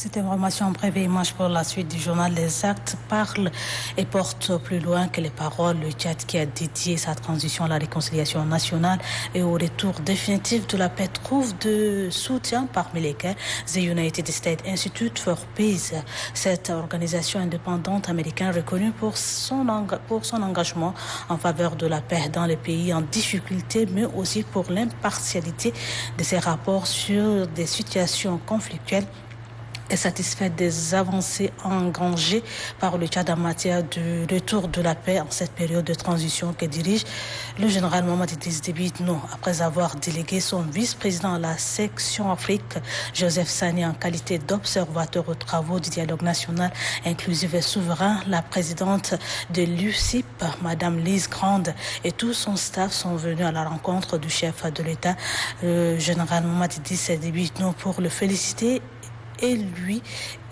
Cette information en brève image pour la suite du journal. Les actes parlent et portent plus loin que les paroles. Le Tchad qui a dédié sa transition à la réconciliation nationale et au retour définitif de la paix trouve de soutien parmi lesquels The United States Institute for Peace. Cette organisation indépendante américaine reconnue pour son engagement en faveur de la paix dans les pays en difficulté, mais aussi pour l'impartialité de ses rapports sur des situations conflictuelles, est satisfait des avancées engrangées par le Tchad en matière de retour de la paix en cette période de transition que dirige le général Mohamed Idriss Déby Itno, après avoir délégué son vice-président à la section Afrique, Joseph Sani, en qualité d'observateur aux travaux du dialogue national inclusif et souverain. La présidente de l'UCIP, Madame Lise Grande, et tout son staff sont venus à la rencontre du chef de l'État, le général Mohamed Idriss Déby Itno, pour le féliciter et lui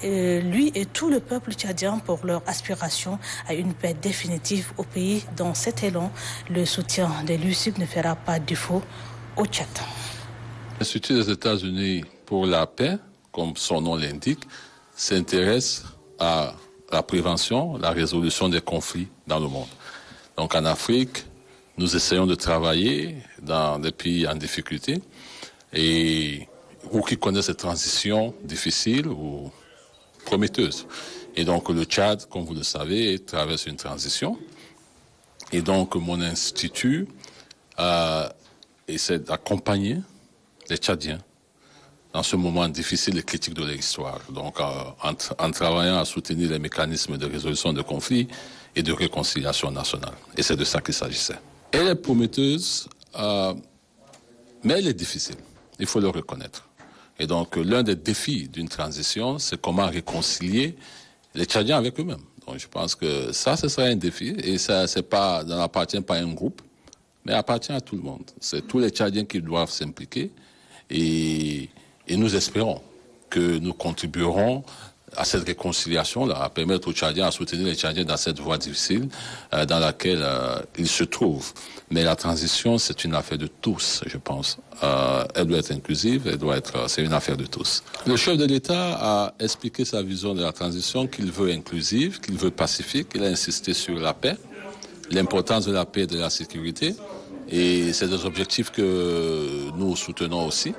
et tout le peuple tchadien pour leur aspiration à une paix définitive au pays. Dans cet élan, le soutien de l'UCIP ne fera pas défaut au Tchad. L'Institut des États-Unis pour la paix, comme son nom l'indique, s'intéresse à la prévention, la résolution des conflits dans le monde. Donc en Afrique, nous essayons de travailler dans des pays en difficulté ou qui connaissent des transitions difficiles ou prometteuses. Et donc le Tchad, comme vous le savez, traverse une transition. Et donc mon institut essaie d'accompagner les Tchadiens dans ce moment difficile et critique de l'histoire. Donc en travaillant à soutenir les mécanismes de résolution de conflits et de réconciliation nationale. Et c'est de ça qu'il s'agissait. Elle est prometteuse, mais elle est difficile. Il faut le reconnaître. Et donc, l'un des défis d'une transition, c'est comment réconcilier les Tchadiens avec eux-mêmes. Donc, je pense que ça, ce serait un défi. Et ça, ça n'appartient pas à un groupe, mais appartient à tout le monde. C'est tous les Tchadiens qui doivent s'impliquer. Et nous espérons que nous contribuerons à cette réconciliation-là, à permettre aux Tchadiens, à soutenir les Tchadiens dans cette voie difficile dans laquelle ils se trouvent. Mais la transition, c'est une affaire de tous, je pense. Elle doit être inclusive, c'est une affaire de tous. Le chef de l'État a expliqué sa vision de la transition, qu'il veut inclusive, qu'il veut pacifique. Il a insisté sur la paix, l'importance de la paix et de la sécurité. Et c'est des objectifs que nous soutenons aussi.